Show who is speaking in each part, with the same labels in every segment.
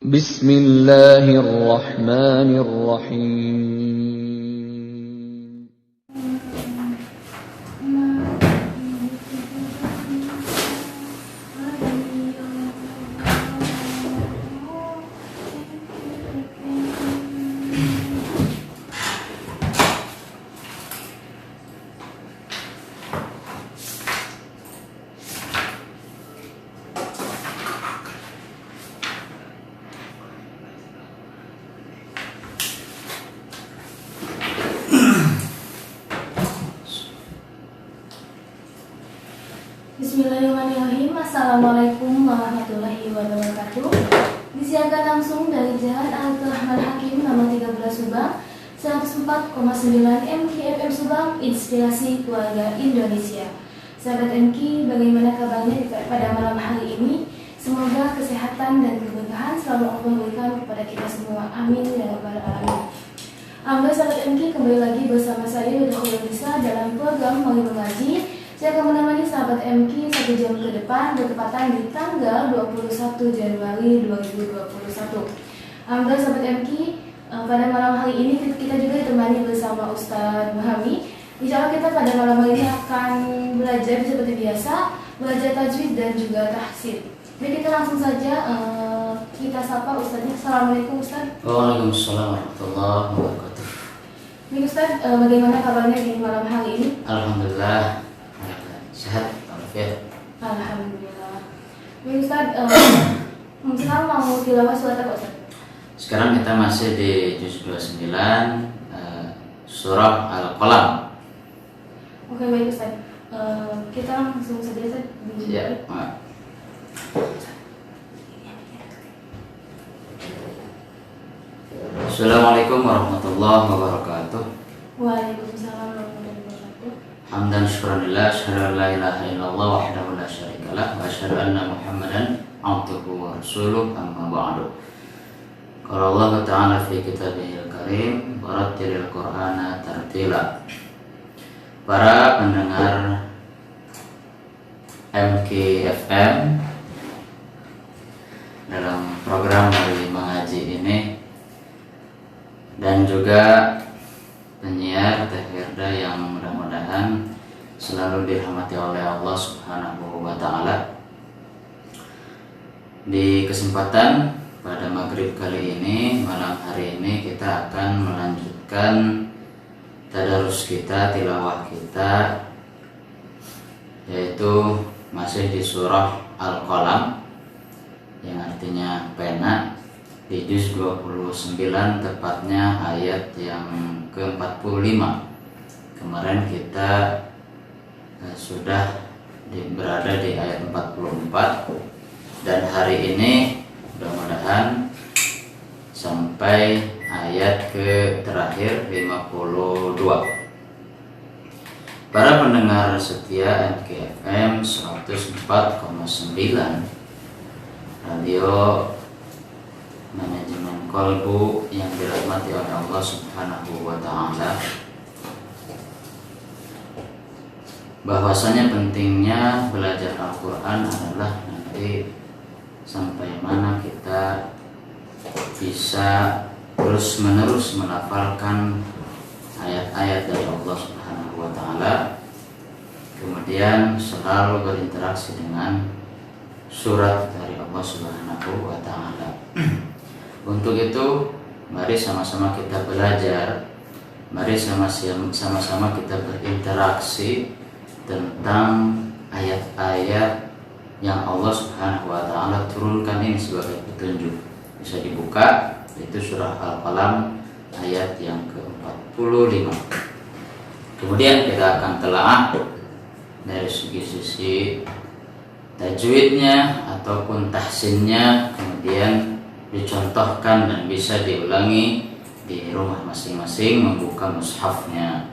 Speaker 1: Bismillahirrahmanirrahim.
Speaker 2: Bismillahirrahmanirrahim. Assalamualaikum warahmatullahi wabarakatuh. Disiarkan langsung dari Jalan Abdul Rahman Hakim nomor 13 Subang, 104,9 MKFM Subang, Inspirasi Keluarga Indonesia. Sahabat MK, bagaimana kabarnya pada malam hari ini? Semoga kesehatan dan keberkahan selalu Allah berikan kepada kita semua. Amin ya rabbal alamin. Alhamdulillah sahabat MK, kembali lagi bersama saya Widya Bisa dalam program Mari Mengaji. Saya akan menemani sahabat MK 1 jam ke depan bertepatan di tanggal 21 Januari 2021. Alhamdulillah sahabat MK, pada malam hari ini kita juga ditemani bersama Ustadz Muhammad. Insya Allah kita pada malam hari ini akan belajar seperti biasa, belajar tajwid dan juga tahsin. Jadi kita langsung saja kita sapa Ustadznya. Assalamualaikum Ustadz.
Speaker 3: Waalaikumsalam warahmatullahi wabarakatuh.
Speaker 2: Ini Ustadz, bagaimana kabarnya di malam hari ini?
Speaker 3: Alhamdulillah sehat, walafiat.
Speaker 2: Alhamdulillah. Ini Ustadz, sekarang mau tilawah surat apa Ustadz?
Speaker 3: Sekarang kita masih di juz 29 surah Al-Qalam.
Speaker 2: Oke baik Ustadz, kita langsung saja Ustadz.
Speaker 3: Ya. Assalamualaikum warahmatullahi wabarakatuh.
Speaker 2: Waalaikumsalam warahmatullahi wabarakatuh.
Speaker 3: Hamdan syukranillah, asyhadu an la ilaha illallah wahdahu la syarikalah wa asyhadu anna Muhammadan abduhu wa rasuluh, amma ba'du. Qala Allah Ta'ala fi kitabihil karim, warattilil Qur'ana tartila. Para pendengar MKFM, dalam program Mari Mengaji ini, dan juga penyiar Teh Firda yang mudah-mudahan selalu dirahmati oleh Allah Subhanahu wa Ta'ala. Di kesempatan pada maghrib kali ini, malam hari ini, kita akan melanjutkan tadarus kita, tilawah kita, yaitu masih di surah Al-Qalam yang artinya pena, di juz 29, tepatnya ayat yang ke-45. Kemarin kita sudah berada di ayat 44, dan hari ini mudah-mudahan sampai ayat ke terakhir 52. Para pendengar setia MKFM 104,9 Radio Manajemen Kolbu yang dirahmati oleh Allah Subhanahu wa Ta'ala, bahwasanya pentingnya belajar Al-Quran adalah nanti sampai mana kita bisa terus menerus melafalkan ayat-ayat dari Allah Subhanahu wa Ta'ala, kemudian selalu berinteraksi dengan surat dari Allah Subhanahu wa Ta'ala. Untuk itu, mari sama-sama kita belajar, mari sama-sama kita berinteraksi tentang ayat-ayat yang Allah Subhanahu wa Ta'ala turunkan ini sebagai petunjuk. Bisa dibuka, itu surah Al-Qalam ayat yang ke-45. Kemudian kita akan telaah dari sisi tajwidnya ataupun tahsinnya, kemudian dicontohkan dan bisa diulangi di rumah masing-masing, membuka mushafnya.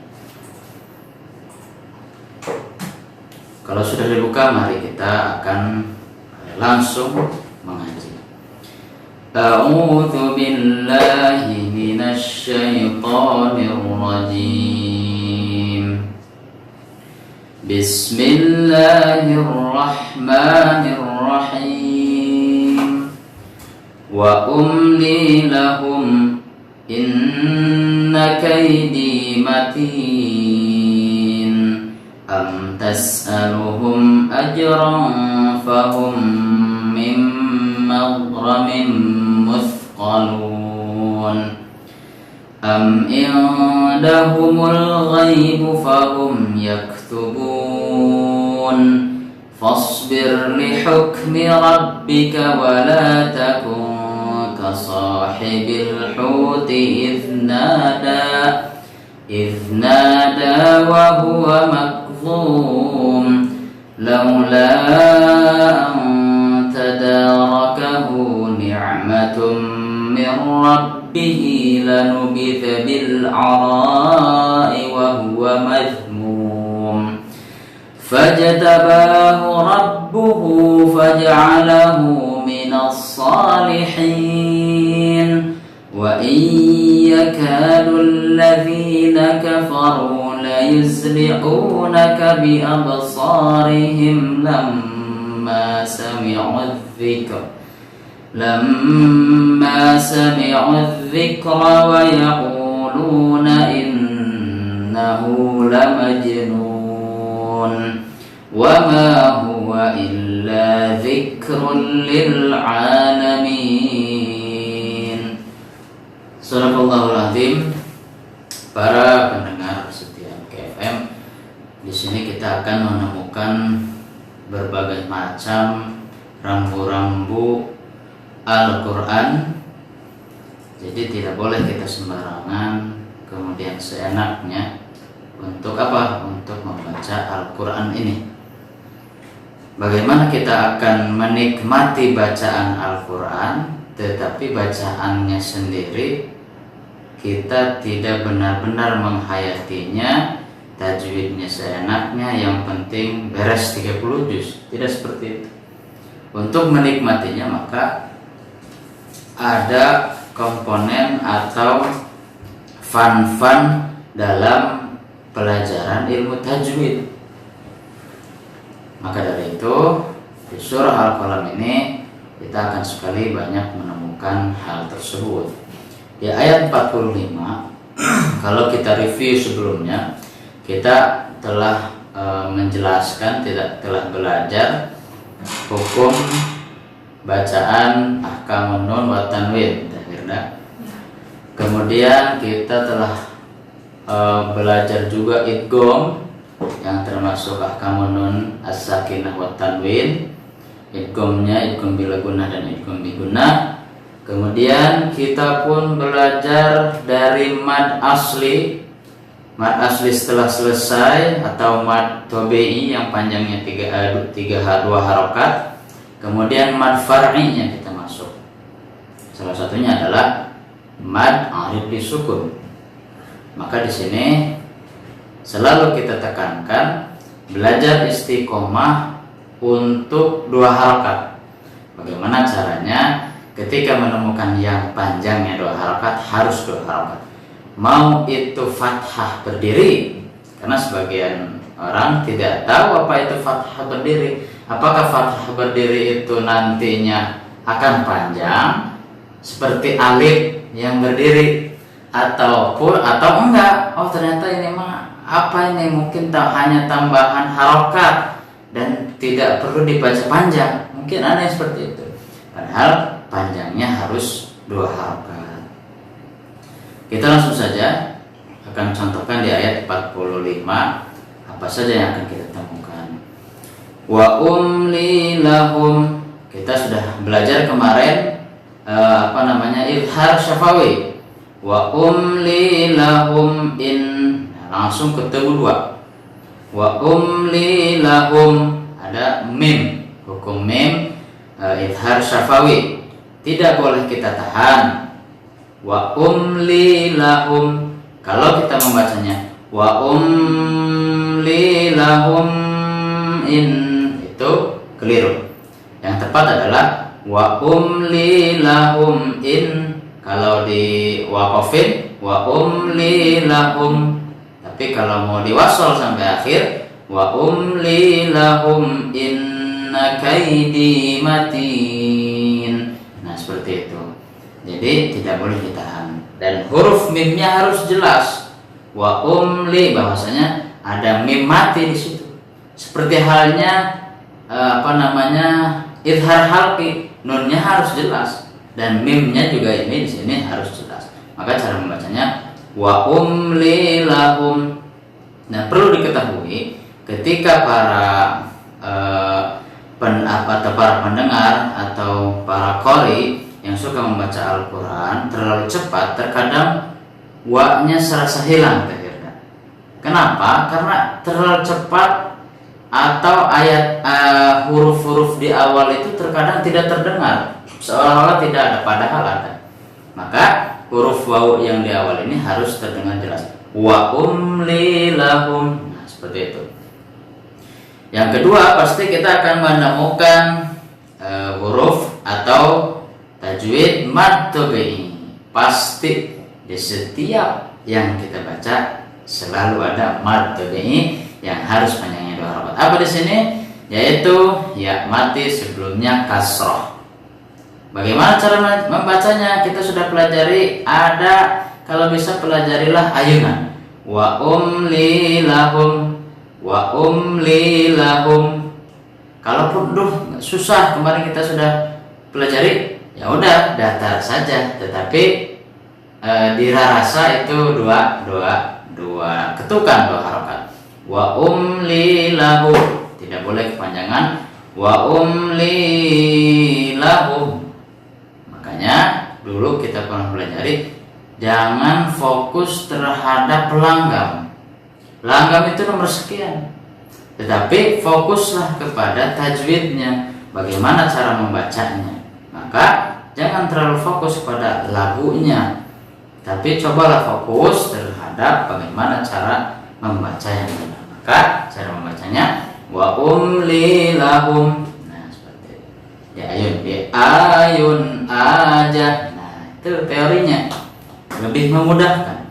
Speaker 3: Kalau sudah dibuka, mari kita akan langsung mengaji. A'udzu billahi minasy syaithanir rajim. Bismillahirrahmanirrahim. wa umli lahum inna kaidi matin am tas'aluhum ajran fahum min maghramin muthqalun am indahumul ghaibu fahum yaktubun fasbir li hukmi rabbika wa la takun ka sahibil huti idh nada wa huwa makdhum laula an tadarakahu ni'matum min rabbihi lanubitha bil ara'i wa huwa madhmum fajtabahu rabbuhu faj'alahu minas salihin wa in yakadu alladhina kafaru la yuzliqunaka bi absarihim lamma sami'u الذكر ويقولون إنه لمجنون وما هو إلا ذكر للعالمين. Sadaqallahul Azim. Para pendengar setia KFM, di sini kita akan menemukan berbagai macam rambu-rambu Al-Quran. Jadi tidak boleh kita sembarangan kemudian seenaknya untuk apa? Untuk membaca Al-Quran ini. Bagaimana kita akan menikmati bacaan Al-Quran, tetapi bacaannya sendiri kita tidak benar-benar menghayatinya, tajwidnya seenaknya, yang penting beres 30 juz. Tidak seperti itu. Untuk menikmatinya maka ada komponen atau fun dalam pelajaran ilmu tajwid. Maka dari itu di surah Al-Qalam ini kita akan sekali banyak menemukan hal tersebut. Di ayat 45 kalau kita review sebelumnya kita telah menjelaskan, telah belajar hukum bacaan ahkamun nun wa tanwin. Kemudian kita telah belajar juga idgham yang termasuk ahkamun nun as-sakinah wa tanwin. Idghamnya idgham bila gunnah dan idgham bi gunnah. Kemudian kita pun belajar dari mad asli. Mad asli setelah selesai atau mad tabi'i yang panjangnya 2 harokat. Kemudian mad far'inya kita masuk. Salah satunya adalah mad arid disukun. Maka di sini selalu kita tekankan belajar istiqomah untuk 2 harokat. Bagaimana caranya? Ketika menemukan yang panjangnya 2 harokat harus 2 harokat. Mau itu fathah berdiri, karena sebagian orang tidak tahu apa itu fathah berdiri. Apakah fathah berdiri itu nantinya akan panjang seperti alif yang berdiri atau enggak? Oh ternyata ini mah apa ini, mungkin hanya tambahan harokat dan tidak perlu dibaca panjang. Mungkin ada yang seperti itu. Padahal panjangnya harus 2 harokat. Kita langsung saja akan contohkan di ayat 45 apa saja yang akan kita temukan. Wa umli lahum, kita sudah belajar kemarin izhar syafawi. Wa umli lahum langsung ketemu 2. Wa umli lahum, ada mim, hukum mim izhar syafawi, tidak boleh kita tahan. Wa umli lahum, kalau kita membacanya wa umli lahum itu keliru. Yang tepat adalah wa umli lahum kalau di waqafin wa umli lahum. Tapi kalau mau diwasal sampai akhir wa umli lahum inna kaidi matin. Nah seperti itu. Jadi tidak boleh ditahan. Dan huruf mimnya harus jelas. Wa umli, bahwasanya ada mim mati di situ. Seperti halnya idhar halqi, nunnya harus jelas dan mimnya juga ini di sini harus jelas. Maka cara membacanya wa umli lahum. Nah, perlu diketahui ketika para para pendengar atau para qori yang suka membaca Al-Quran terlalu cepat, terkadang wa-nya serasa hilang akhirnya. Kenapa? Karena terlalu cepat atau ayat huruf-huruf di awal itu terkadang tidak terdengar, seolah-olah tidak ada padahal ada. Maka huruf waw yang di awal ini harus terdengar jelas. Wa umli lahum. Nah, seperti itu. Yang kedua, pasti kita akan menemukan huruf atau tajwid mad tabi'i. Pasti di setiap yang kita baca selalu ada mad tabi'i yang harus panjangnya 2 harakat. Apa di sini? Yaitu ya mati sebelumnya kasroh. Bagaimana cara membacanya? Kita sudah pelajari, ada, kalau bisa pelajarilah ayunan. Wa umli lahum, wa umli lahum. Kalaupun susah, kemarin kita sudah pelajari, ya udah datar saja. Tetapi dirasa itu dua ketukan, 2 harakat. Wa umli lahu, tidak boleh kepanjangan. Wa umli lahu. Makanya dulu kita pernah pelajari, jangan fokus terhadap langgam. Langgam itu nomor sekian, tetapi fokuslah kepada tajwidnya, bagaimana cara membacanya. Maka jangan terlalu fokus pada lagunya, tapi cobalah fokus terhadap bagaimana cara membaca yang benar. Maka cara membacanya wa umli lahum. Nah, seperti itu. Ya ayun aja. Nah, itu teorinya lebih memudahkan.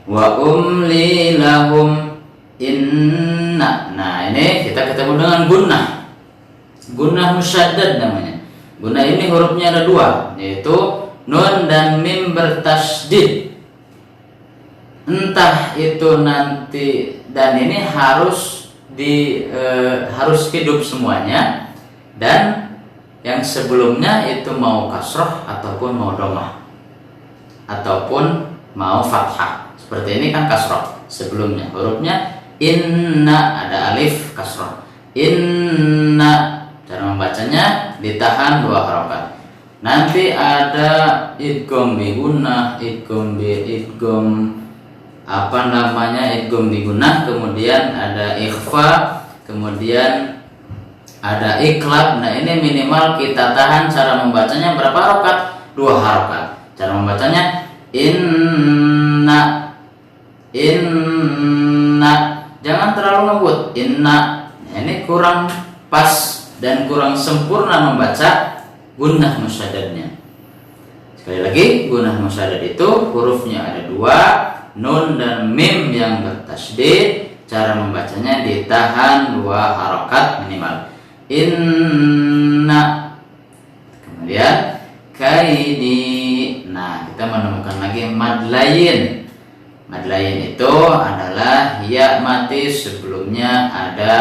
Speaker 3: Wa umli lahum inna. Nah, ini kita ketemu dengan gunnah. Gunnah musyaddad namanya. Gunnah ini hurufnya ada 2, yaitu nun dan mim bertasydid. Entah itu nanti, dan ini harus harus hidup semuanya, dan yang sebelumnya itu mau kasroh ataupun mau domah ataupun mau fathah. Seperti ini kan kasroh sebelumnya, hurufnya inna, ada alif kasroh. Inna, cara membacanya ditahan 2 harakat. Nanti ada idgham bi gunnah, idgham bi gunnah, kemudian ada ikhfa, kemudian ada iklab. Nah, ini minimal kita tahan. Cara membacanya berapa harakat? 2 harakat. Cara membacanya inna, jangan terlalu ngebut inna. Nah, ini kurang pas dan kurang sempurna membaca gunnah musyaddadnya. Sekali lagi, gunnah musyaddad itu hurufnya ada 2, nun dan mim yang bertasydid. Cara membacanya ditahan 2 harakat minimal. Inna, kemudian kaidi. Nah, kita menemukan lagi mad lain. Mad lain itu adalah ya mati sebelumnya ada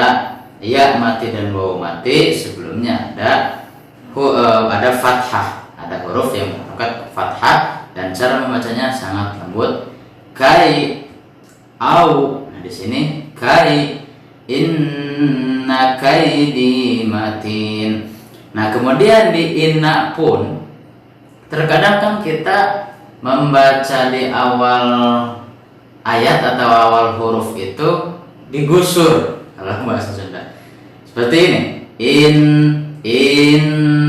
Speaker 3: ya mati dan waw mati sebelumnya ada fathah, ada huruf yang berharakat fathah, dan cara membacanya sangat lembut. Kai au. Nah, di sini kai, inna kaidi matin. Nah, kemudian di inna pun terkadang kan kita membaca di awal ayat atau awal huruf itu digusur kalau bahasa Sunda. Seperti ini.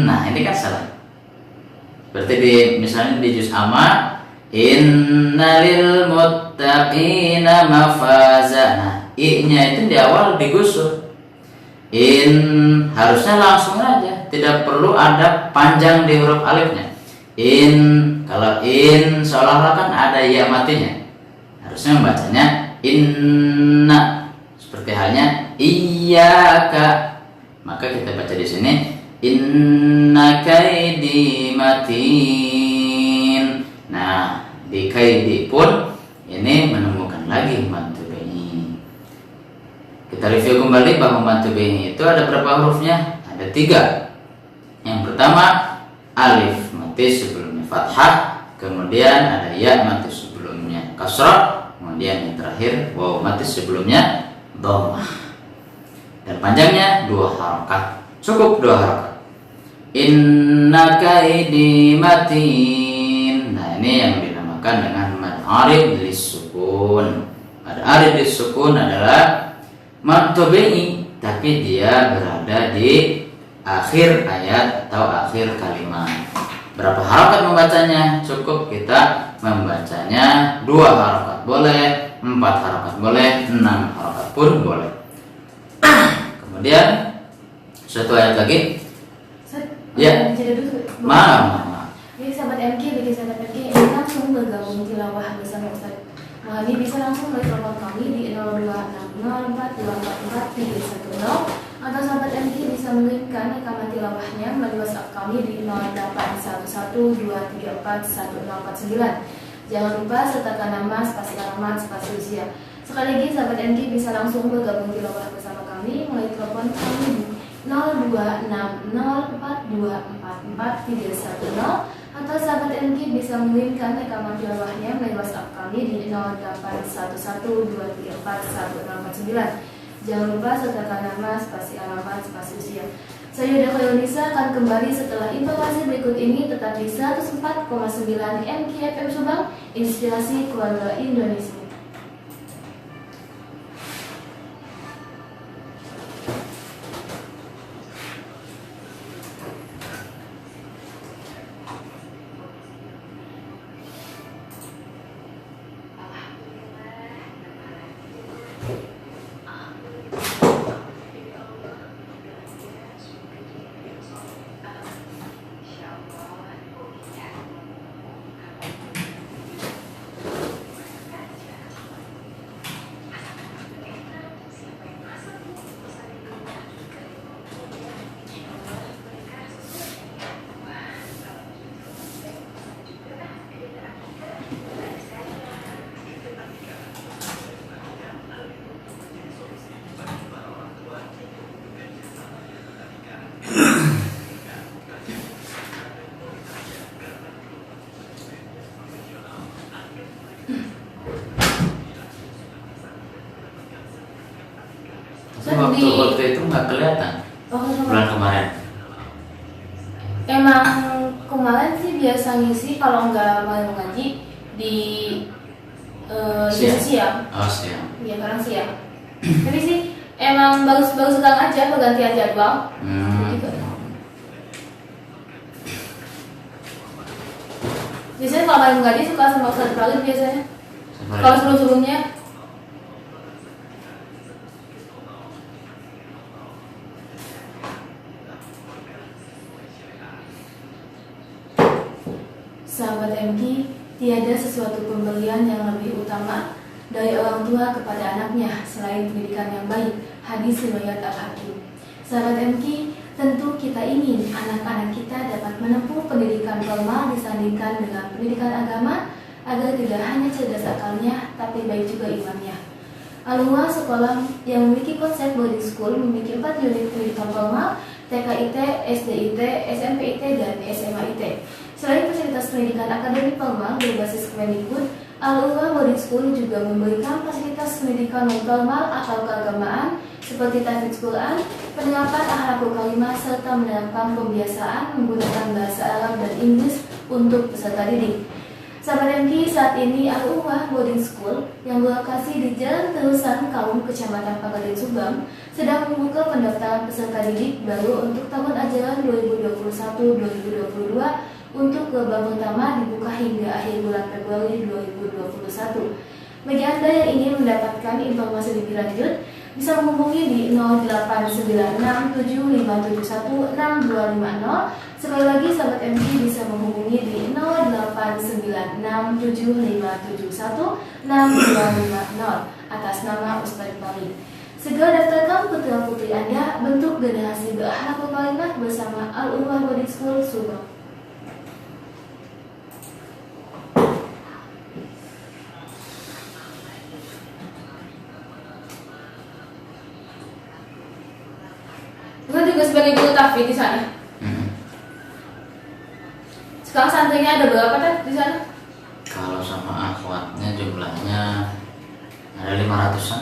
Speaker 3: Nah, ini kan salah. Seperti misalnya di juz amma, innalil muttaqina mafaza. Nah, i-nya itu di awal digusur. Harusnya langsung aja, tidak perlu ada panjang di huruf alifnya. Kalau seolah-olah kan ada ya matinya. Harusnya membacanya inna, seperti halnya iyyaka. Maka kita baca di sini inna kaidi matin. Di kaidi pun ini menemukan lagi mantubihi. Kita review kembali bahwa mantubihi itu ada berapa hurufnya? Ada 3. Yang pertama alif mati sebelumnya fathah, kemudian ada ya mati sebelumnya kasrah, kemudian yang terakhir waw mati sebelumnya dhammah. Dan panjangnya 2 harakat. Cukup 2 harakat. Inna kaidi matin. Nah, ini yang dinamakan dengan mad arid lis-sukun. Mad arid lis-sukun adalah mad tabi'i, tapi dia berada di akhir ayat atau akhir kalimat. Berapa harakat membacanya? Cukup kita membacanya 2 harakat boleh, 4 harakat boleh, 6 harakat pun boleh. Kemudian satu ayat lagi. Ya. Maaf.
Speaker 2: Jadi sahabat MK, bagi sahabat MK yang langsung bergabung tilawah bersama Ustaz Muhammad bisa langsung telepon kami di 026044244410 atau sahabat MK bisa mengirimkan rekaman tilawahnya melalui WhatsApp kami di 0811234149. Jangan lupa sertakan nama, spasi alamat, spasi usia. Sekali lagi sahabat MK bisa langsung bergabung tilawah bersama kami melalui telepon kami di 026042444410 atau sahabat MK bisa mengirimkan rekaman tilawahnya melalui WhatsApp kami di 0811234149. Jangan lupa sertakan nama, spasi alamat, spasi usia. Saya Yuda Khairunisa akan kembali setelah informasi berikut ini, tetap di 104,9 MKFM Subang, inspirasi keluarga Indonesia.
Speaker 3: Waktu itu nggak kelihatan bulan kemarin.
Speaker 2: Emang kemarin sih biasa ngisi kalau nggak mau ngaji di siang.
Speaker 3: Oh, siang.
Speaker 2: Iya, sekarang siang. Tapi sih emang bagus-bagus sekarang aja pergantian jadwal. Biasanya kalau mau ngaji suka sama Ustaz Khalid biasanya. Kalau sebelum-sebelumnya sahabat MK, tiada sesuatu pemberian yang lebih utama dari orang tua kepada anaknya selain pendidikan yang baik. Hadis riwayat Al-Hakim. Sahabat MK, tentu kita ingin anak-anak kita dapat menempuh pendidikan formal disandingkan dengan pendidikan agama agar tidak hanya cerdas akalnya tapi baik juga imannya. Al-Ummah sekolah yang memiliki konsep boarding school memiliki 4 unit pendidikan formal, TKIT, SDIT, SMPIT, dan SMAIT. Selain fasilitas pendidikan akademik formal berbasis Kemendikbud, Al-Ummah Boarding School juga memberikan fasilitas pendidikan non-formal atau keagamaan seperti tahfidz Quran, penerapan akhlakul karimah, serta menerapkan pembiasaan menggunakan bahasa Arab dan Inggris untuk peserta didik. Sahabat MK, saat ini Al-Ummah Boarding School yang berlokasi di Jalan Terusan Kaum, Kecamatan Pagaden, Subang, sedang membuka pendaftaran peserta didik baru untuk tahun ajaran 2021-2022 untuk gelombang pertama dibuka hingga akhir bulan Februari 2021. Bagi Anda yang ingin mendapatkan informasi lebih lanjut, bisa menghubungi di 089675716250. Sekali lagi sahabat MK bisa menghubungi di 089675716250 atas nama Ustaz Bari. Segera daftarkan putra-putri Anda bentuk generasi berakhlakul karimah bersama Al-Ummah Boarding School Subang. juga sebagai guru tahfidz di sana. Sekarang santrinya ada berapa kan di sana?
Speaker 3: Kalau sama akhwatnya jumlahnya ada 500-an.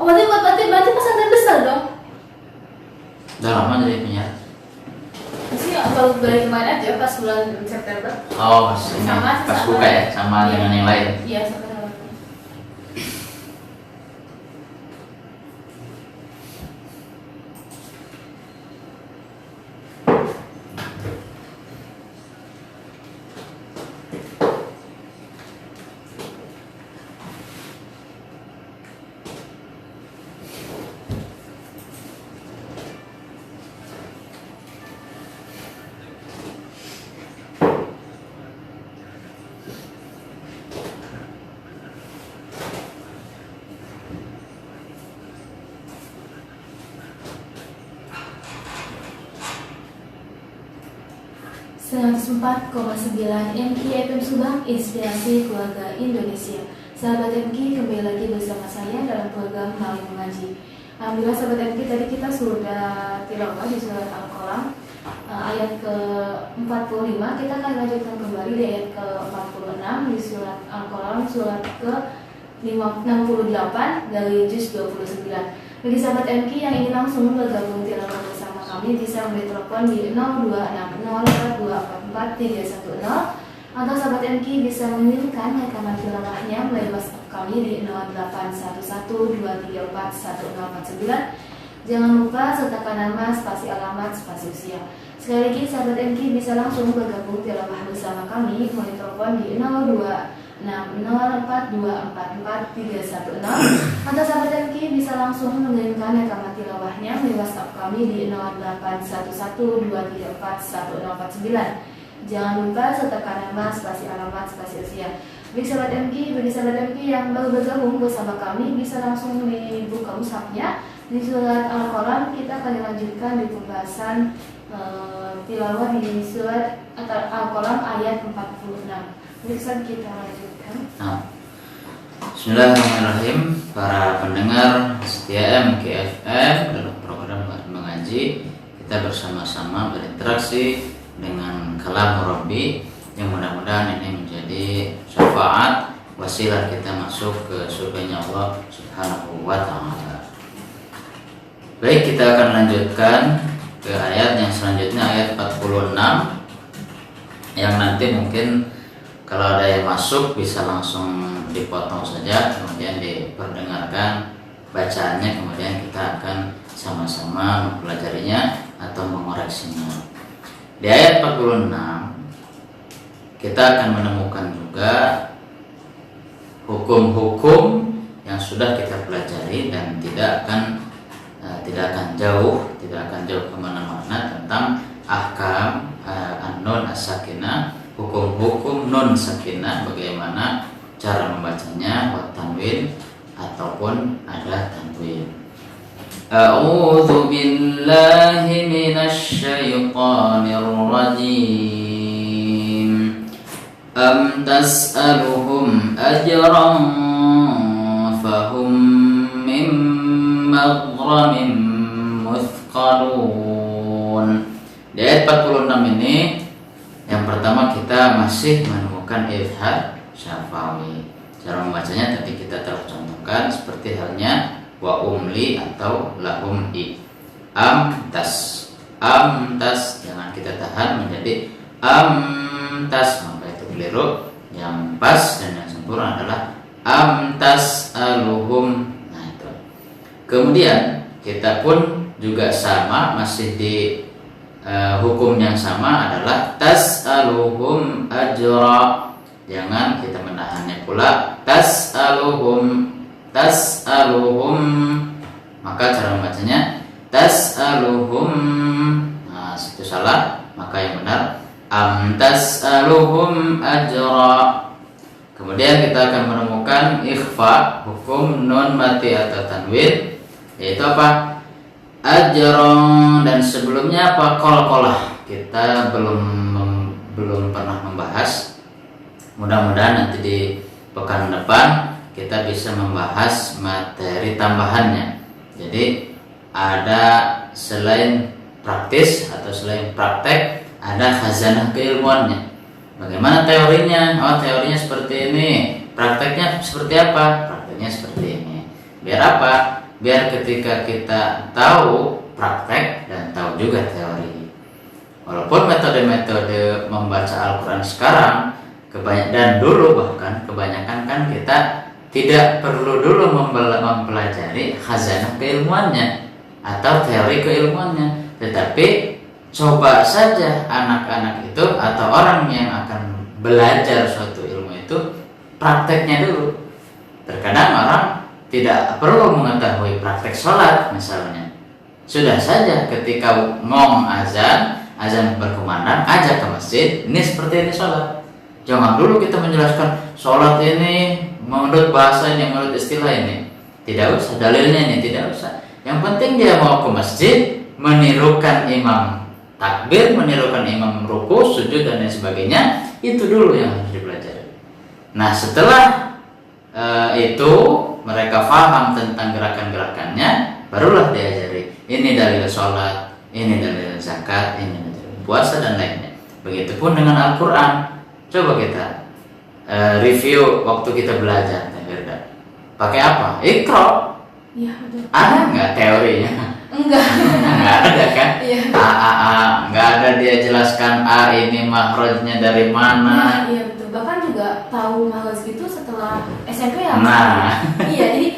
Speaker 2: Oh berarti pesantren besar dong?
Speaker 3: Udah lama jadi penyiar.
Speaker 2: Sih baru dari kemarin aja pas bulan September.
Speaker 3: Oh pas ini, pas buka ya, sama
Speaker 2: iya.
Speaker 3: dengan yang lain.
Speaker 2: Iya sama dengan. MKI FM Subang, Inspirasi Keluarga Indonesia. Sahabat MKI, kembali lagi bersama saya dalam program Mari Mengaji. Alhamdulillah sahabat MKI, tadi kita sudah tilawah di surat Al-Qalam ayat ke-45. Kita akan lanjutkan kembali di ayat ke-46 di surat Al-Qalam, surat ke-68 dari juz 29. Bagi sahabat MKI yang ingin langsung bergabung tilawah bersama kami, bisa memberi telepon di 026042444310, atau sahabat MKI bisa mengirimkan rekaman tilawahnya melalui WhatsApp kami di 0811234149. Jangan lupa sertakan nama, spasi alamat, spasi usia. Sekali lagi sahabat MKI bisa langsung bergabung tilawah bersama kami melalui telepon di 026042444310, atau sahabat MKI bisa langsung mengirimkan rekaman tilawahnya melalui WhatsApp kami di 0811234149. Jangan lupa sertakan nama, spasi alamat, spasi usia. Bagi sahabat MKI yang baru bergabung bersama kami, bisa langsung dibuka mushafnya di surat Al-Qalam. Kita akan dilanjutkan di pembahasan tilawah di surat Al-Qalam ayat 46. Bisa kita lanjutkan.
Speaker 3: Bismillahirrahmanirrahim. Para pendengar setia MKI FM dalam program mengaji, kita bersama-sama berinteraksi dengan kalam Rabbi yang mudah-mudahan ini menjadi syafaat wasilah kita masuk ke surganya Allah Subhanahu wa taala. Baik, kita akan lanjutkan ke ayat yang selanjutnya, ayat 46, yang nanti mungkin kalau ada yang masuk bisa langsung dipotong saja, kemudian diperdengarkan bacaannya, kemudian kita akan sama-sama mempelajarinya atau mengoreksinya. Di ayat 46 kita akan menemukan juga hukum-hukum yang sudah kita pelajari dan tidak akan jauh kemana-mana tentang ahkam an-nun as-sakinah, hukum-hukum nun sakinah, bagaimana cara membacanya, wa tanwin ataupun ada tanwin. A'udzu billahi minasy syaithanir rajim. Am tas'aluhum ajran fahum min maghramin muthqalun. Di ayat 46 ini yang pertama kita masih menemukan izhar syafawi. Cara membacanya tadi kita telah contohkan seperti halnya wa umli atau lahum i. Amtas, jangan kita tahan menjadi amtas, maka itu keliru. Yang pas dan yang sempurna adalah amtas aluhum. Nah itu. Kemudian kita pun juga sama, masih di hukum yang sama adalah tas aluhum ajra. Jangan kita menahannya pula. Tas aluhum, maka cara membacanya tas'aluhum. Nah, itu salah, maka yang benar tas'aluhum ajra. Kemudian kita akan menemukan ikhfa, hukum nun mati atau tanwin, yaitu apa? Ajron. Dan sebelumnya apa? Qalqalah. Kita belum pernah membahas. Mudah-mudahan nanti di pekan depan kita bisa membahas materi tambahannya. Jadi ada selain praktis atau selain praktek, ada khazanah keilmuannya. Bagaimana teorinya? Oh, teorinya seperti ini. Prakteknya seperti apa? Prakteknya seperti ini. Biar apa? Biar ketika kita tahu praktek dan tahu juga teori. Walaupun metode-metode membaca Al-Quran sekarang dan dulu bahkan kebanyakan kan kita tidak perlu dulu mempelajari khazanah keilmuannya atau teori keilmuannya, tetapi coba saja anak-anak itu atau orang yang akan belajar suatu ilmu itu prakteknya dulu. Terkadang orang tidak perlu mengetahui praktek sholat misalnya, sudah saja ketika azan berkumandang, ajak ke masjid, ini seperti ini sholat. Jangan dulu kita menjelaskan sholat ini menurut bahasa ini, menurut istilah ini. Tidak usah, dalilnya ini tidak usah. Yang penting dia mau ke masjid, menirukan imam takbir, menirukan imam ruku, sujud dan lain sebagainya, itu dulu yang harus dipelajari. Nah, setelah itu mereka paham tentang gerakan-gerakannya, barulah diajari ini dalil sholat, ini dalil zakat, ini dalil puasa dan lainnya. Begitupun dengan Al-Quran. Coba kita review waktu kita belajar, pakai apa? Iqra.
Speaker 2: Iya, betul.
Speaker 3: Ada nggak teorinya?
Speaker 2: Enggak.
Speaker 3: Nggak ada kan?
Speaker 2: Iya.
Speaker 3: Nggak ada dia jelaskan ini makhrajnya dari mana.
Speaker 2: Iya, betul. Bahkan juga tahu makhraj itu setelah SMP ya.
Speaker 3: Nah.
Speaker 2: Iya, jadi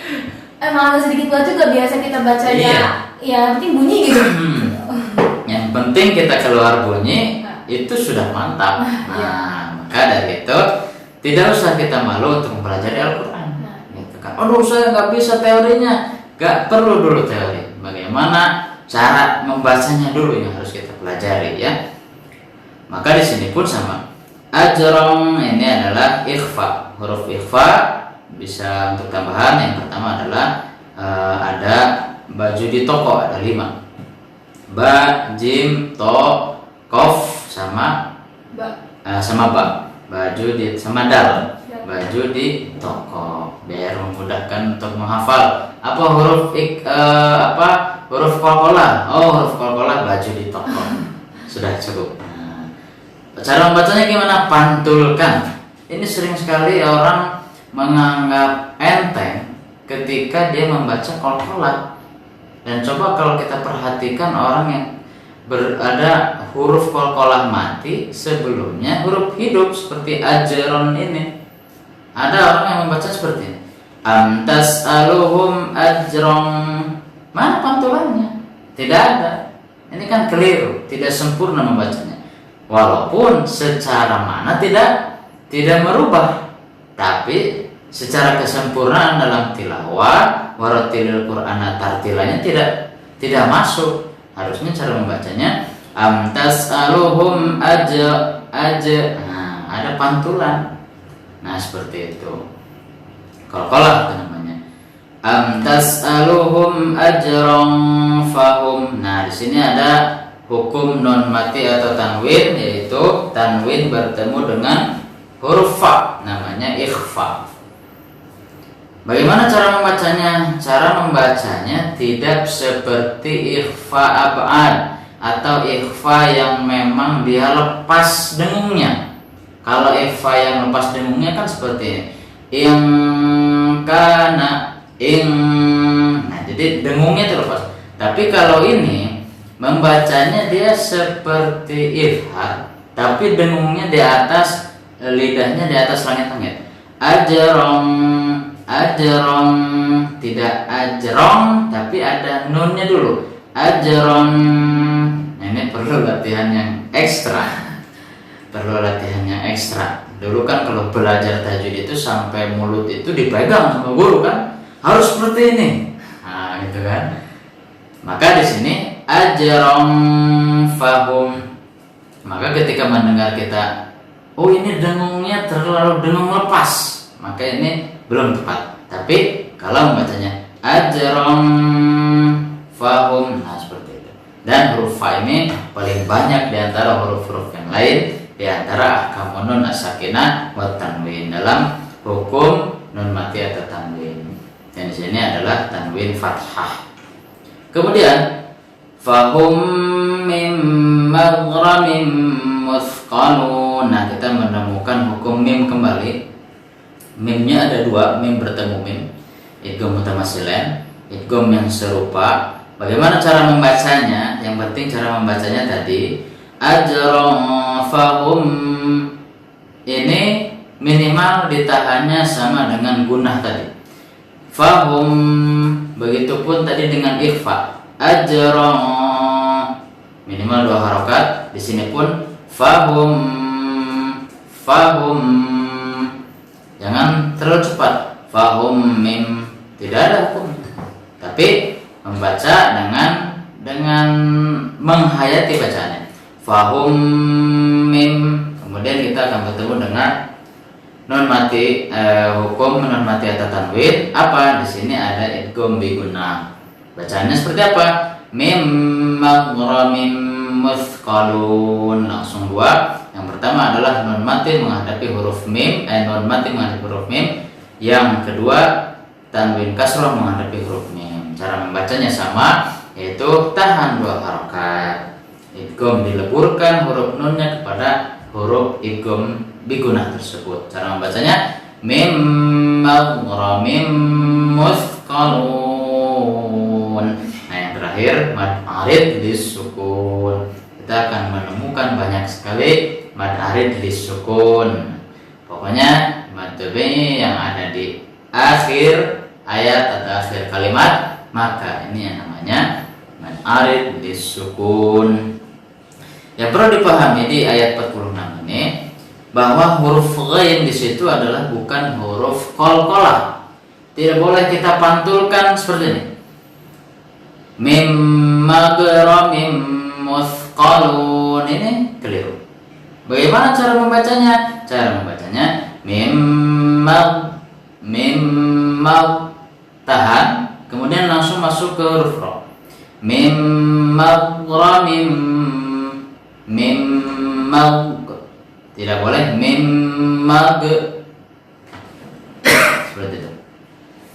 Speaker 2: emang agak sedikit buat juga biasa kita bacanya.
Speaker 3: Iya.
Speaker 2: Ya, penting bunyi gitu.
Speaker 3: Yang penting kita keluar bunyi itu sudah mantap.
Speaker 2: Iya.
Speaker 3: Maka dari itu tidak usah kita malu untuk mempelajari Al-Quran. Gitu kan. Aduh, saya nggak bisa teorinya. Gak perlu dulu teori. Bagaimana cara membacanya dulu yang harus kita pelajari ya. Maka di sini pun sama. Ajrong ini adalah ikhfa. Huruf ikhfa bisa untuk tambahan. Yang pertama adalah ada baju di toko, ada 5. Ba, jim, to, kof sama ba. Baju di sama dal. Baju di toko. Biar memudahkan untuk menghafal. Apa huruf huruf qalqalah? Oh, huruf qalqalah baju di toko. Sudah cukup. Cara membacanya gimana? Pantulkan. Ini sering sekali orang menganggap enteng ketika dia membaca qalqalah. Dan coba kalau kita perhatikan orang yang berada huruf qalqalah mati sebelumnya huruf hidup seperti ajron ini. Ada orang yang membaca seperti ini. Amtas aluhum ajrong. Mana pantulannya? Tidak ada. Ini kan keliru, tidak sempurna membacanya. Walaupun secara mana tidak merubah, tapi secara kesempurnaan dalam tilawah waratilil Qur'ana tartilanya tidak masuk. Harusnya cara membacanya amtas aluhum aja. Nah, ada pantulan. Nah, seperti itu. Qalqalah itu namanya. Amtas aluhum ajrong fahum. Nah, di sini ada hukum non mati atau tanwin, yaitu tanwin bertemu dengan huruf fa, namanya ikhfa. Bagaimana cara membacanya? Cara membacanya tidak seperti ikhfa ab'ad atau ikhfa yang memang dia lepas dengungnya. Kalau ikhfa yang lepas dengungnya kan seperti ini. Nah, jadi dengungnya terlepas. Tapi kalau ini membacanya dia seperti ifhar, tapi dengungnya di atas, lidahnya di atas langit-langit. Ajrong, tidak ajrong, tapi ada nunnya dulu. Ajrong. Nah, ini perlu latihan yang ekstra. Dulu kan kalau belajar tajwid itu sampai mulut itu dipegang sama guru kan, harus seperti ini. Nah, gitu kan. Maka di sini ajrong fahum. Maka ketika mendengar kita, oh ini dengungnya terlalu dengung lepas, maka ini belum tepat. Tapi kalau membacanya ajrong fahum, nah seperti itu. Dan huruf fa ini paling banyak di antara huruf-huruf yang lain, di antara ahkamun nun as-sakinah wa tanwin dalam hukum nun mati atau tanwin. Dan di sini adalah tanwin fathah. Kemudian fahum min maghramin muthqalun. Nah, kita menemukan hukum mim kembali. Mimnya ada dua, mim bertemu mim, idgham mutamattsilan, idgham yang serupa. Bagaimana cara membacanya? Yang penting cara membacanya tadi ajra fahum, ini minimal ditahannya sama dengan gunah tadi. Fahum, begitupun tadi dengan ikhfa. Ajra minimal 2 harokat. Di sini pun fahum, fahum. Jangan terlalu cepat. Fahum mim, tidak ada hukum. Tapi membaca dengan menghayati bacaannya. Fahum mim. Kemudian kita akan bertemu dengan non mati, hukum non mati atau tanwin. Apa? Di sini ada idgham bi gunnah. Bacaannya seperti apa? Mim maghramin muthqalun. Langsung 2. Yang pertama adalah non mati menghadapi huruf mim, non mati menghadapi huruf mim. Yang kedua tanwin kasrah menghadapi huruf mim. Cara membacanya sama, yaitu tahan 2 harokat. Idgham dileburkan huruf nunnya kepada huruf idgham bigunah tersebut. Cara membacanya mim maghramin muthqalun. Nah, yang terakhir mad arid lisukun. Kita akan menemukan banyak sekali mad arid lisukun. Pokoknya mad tabi'i yang ada di akhir ayat atau akhir kalimat, maka ini yang namanya mad arid lisukun. Yang perlu dipahami di ayat 46 ini, bahwa huruf ghain di situ adalah bukan huruf qalqalah. Tidak boleh kita pantulkan seperti ini. Mim maghramin muthqalun, ini keliru. Bagaimana cara membacanya? Cara membacanya mim tahan, kemudian langsung masuk ke huruf ra. Mim maghramin, mim mag, tidak boleh mim mag, seperti itu.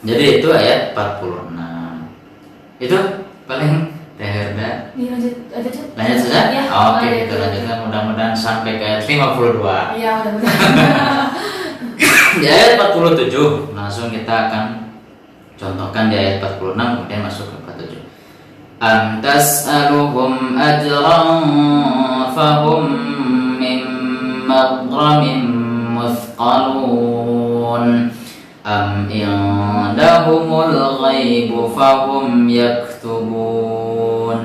Speaker 3: Jadi itu ayat 46. Itu paling Herda. Lanjut saja?
Speaker 2: Ya,
Speaker 3: Oke, kita lanjutkan, mudah-mudahan sampai ke ayat 52.
Speaker 2: Iya, mudah-mudahan.
Speaker 3: Di ayat 47 langsung kita akan contohkan di ayat 46, kemudian masuk ke 47. Am tas'aluhum ajran fahum min maghramin muthqalun am indahumul ghaibu fahum yaktubun.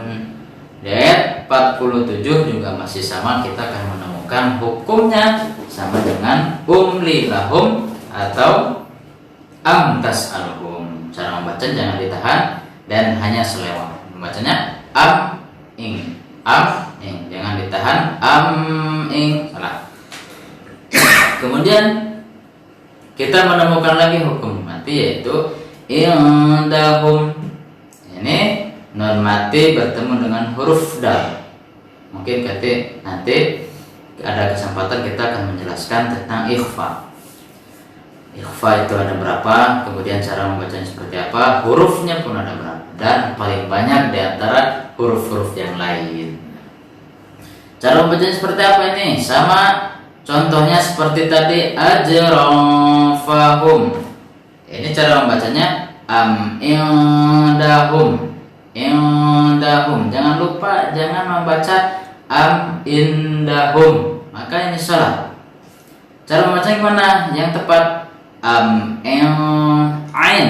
Speaker 3: Di ayat 47 juga masih sama, kita akan menemukan hukumnya sama dengan umli lahum atau am tas'aluhum. Cara membaca jangan ditahan dan hanya selewat. Membacanya am ing, jangan ditahan am ing, salah. Kemudian kita menemukan lagi hukum mati, yaitu indahum. Ini non mati bertemu dengan huruf dal. Mungkin nanti ada kesempatan kita akan menjelaskan tentang ikhfa. Ikhfa itu ada berapa, kemudian cara membacanya seperti apa, hurufnya pun ada berapa, dan paling banyak di antara huruf-huruf yang lain. Cara membacanya seperti apa ini? Sama, contohnya seperti tadi ajran fahum. Ini cara membacanya am indahum. Jangan lupa, jangan membaca am indahum, maka ini salah. Cara membaca gimana? Yang tepat am ain.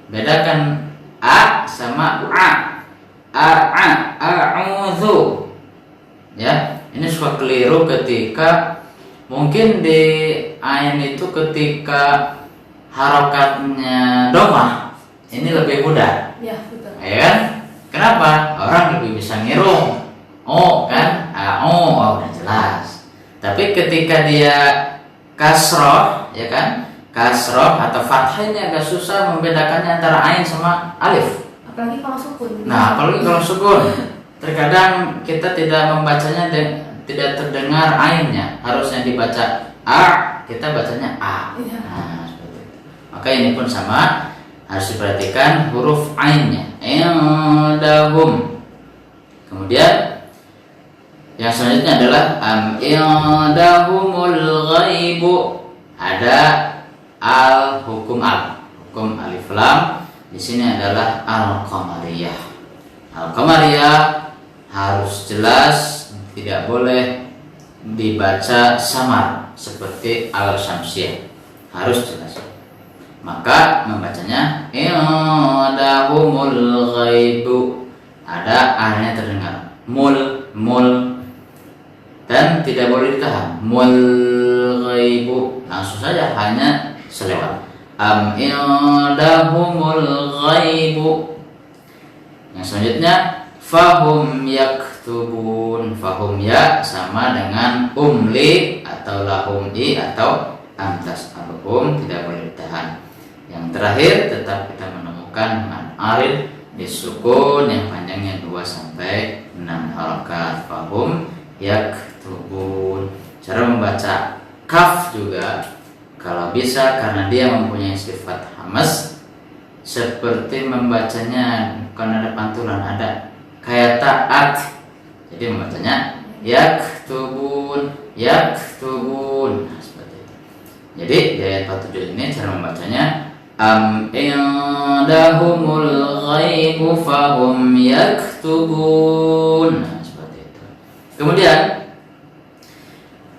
Speaker 3: Bedakan a sama a'udzu. Ya, ini suka keliru ketika mungkin di ain itu ketika harokatnya domah ini lebih mudah.
Speaker 2: Ya, betul.
Speaker 3: Ya kan? Kenapa? Orang lebih bisa ngitung. Oh kan? Udah jelas. Tapi ketika dia kasroh, ya kan? Kasroh atau fathahnya agak susah membedakannya antara ain sama alif.
Speaker 2: Apalagi kalau sukun.
Speaker 3: Nah, apalagi kalau sukun. Terkadang kita tidak membacanya tidak terdengar ainnya. Harusnya dibaca a, kita bacanya a.
Speaker 2: Iya.
Speaker 3: Nah, seperti itu. Maka ini pun sama, harus diperhatikan huruf ainnya. Indahum. Kemudian yang selanjutnya adalah am indahumul ghaibu. Ada al hukum alif lam. Di sini adalah al qamariyah. Al qamariyah harus jelas, tidak boleh dibaca samar seperti al syamsiyah, harus jelas. Maka membacanya indahumul ghaibu, ada alnya terdengar, mul, dan tidak boleh ditahan, mul ghaibu, langsung saja hanya selewat. Am indahumul ghaibu. Yang selanjutnya fahum yaktubun. Fahum ya sama dengan umli atau lahum i atau amtas alhum, tidak boleh ditahan. Yang terakhir tetap kita menemukan man-arid disukun yang panjangnya 2 sampai 6 harakat. Fahum yaktubun. Cara membaca kaf juga kalau bisa, karena dia mempunyai sifat hamas, seperti membacanya bukan ada pantulan, ada kayak taat. Jadi membacanya yaktubun. Nah, seperti itu. Jadi di ayat 47 ini cara membacanya am indahumul ghaibu fahum yaktubun. Nah, seperti itu. Kemudian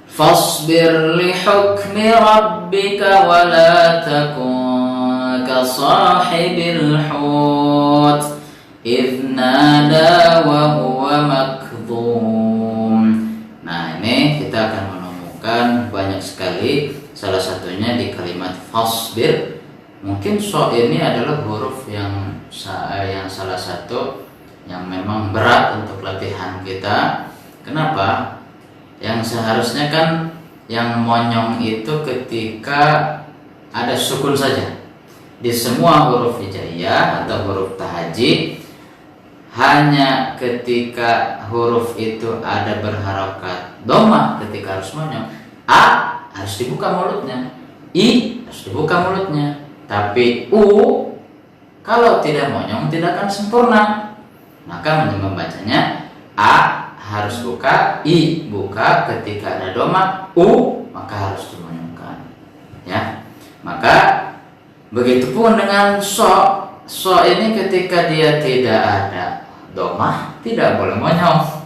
Speaker 3: fasbir li hukmi rabbika wa la takun ka sahibil hut idh nada wa huwa makdhum. Nah, ini kita akan menemukan banyak sekali, salah satunya di kalimat fasbir. Mungkin so ini adalah huruf yang salah satu yang memang berat untuk latihan kita. Kenapa? Yang seharusnya kan yang monyong itu ketika ada sukun saja. Di semua huruf hijaiyah atau huruf tahaji, hanya ketika huruf itu ada berharokat dhammah ketika harus monyong. A harus dibuka mulutnya, I harus dibuka mulutnya. Tapi U kalau tidak monyong tidak akan sempurna. Maka membacanya A harus buka, I buka ketika ada dhammah, U maka harus dimonyongkan. Ya. Maka begitu pun dengan so ini ketika dia tidak ada dhammah tidak boleh monyong.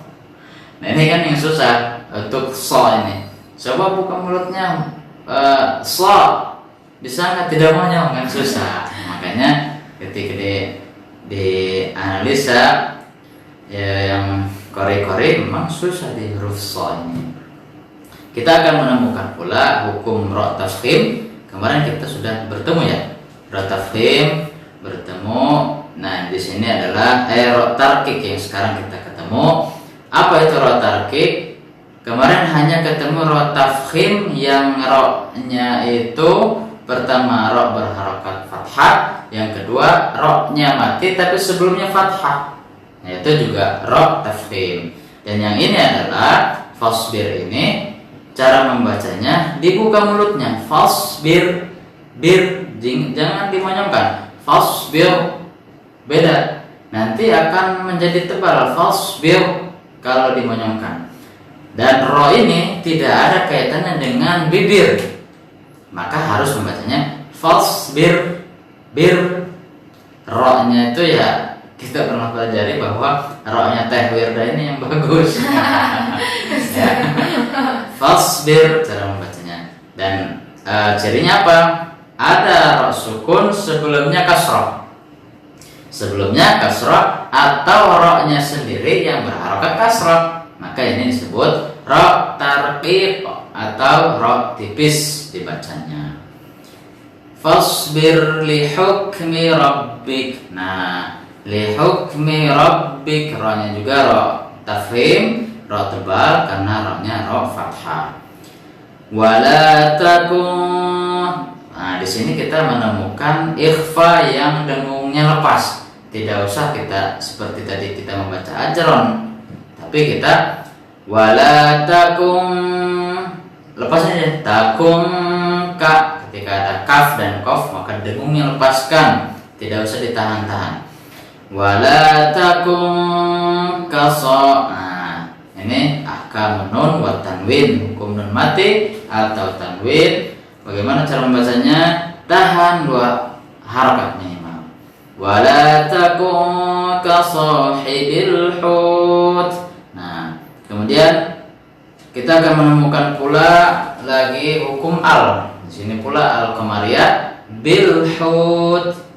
Speaker 3: Nah, ini kan yang susah untuk so ini. Coba buka mulutnya, so bisa nggak tidak monyong, kan susah. Makanya ketika di analisa ya, yang kore-kore memang susah di huruf so ini. Kita akan menemukan pula hukum ro tafkhim. Kemarin kita sudah bertemu ya, ro tafkhim bertemu. Nah, di sini adalah ro tarkik yang sekarang kita ketemu. Apa itu ro tarkik? Kemarin hanya ketemu ro tafkhim yang ro-nya itu pertama ro berharokat fathah, yang kedua ro-nya mati tapi sebelumnya fathah. Nah, itu juga ro tafkhim. Dan yang ini adalah fasbir ini, cara membacanya dibuka mulutnya, fasbir, jangan dimonyongkan. Fasbir beda, nanti akan menjadi tebal fasbir kalau dimonyongkan. Dan ro ini tidak ada kaitannya dengan bibir, maka harus membacanya fasbir, ro-nya itu ya kita pernah pelajari bahwa ro-nya Teh Wirda ini yang bagus. Ya. Fasbir cara membacanya. Dan cirinya apa? Ada ro sukun sebelumnya kasroh. Sebelumnya kasroh atau ro-nya sendiri yang berharokat kasroh. Maka ini disebut ro tarqiq atau ro tipis dibacanya. Fasbir li hukmi rabbik. Nah, li hukmi rabbik, ro-nya juga ro tafkhim, ro tebal karena ro-nya ro fathah. Wala takun. Nah, di sini kita menemukan ikhfa yang dengungnya lepas. Tidak usah kita seperti tadi kita membaca ajron, tapi kita wala takun, lepas aja takun ka. Ketika ada kaf dan kof maka dengungnya lepaskan, tidak usah ditahan-tahan. Wala takum kaso. Nah, ini ahkam nun wa tanwin, hukum nun mati atau tanwin. Bagaimana cara membacanya? Tahan dua harakat minimal. Wala takum kasahibil hut. Nah, kemudian kita akan menemukan pula lagi hukum al. Di sini pula al qamariyah bil hut.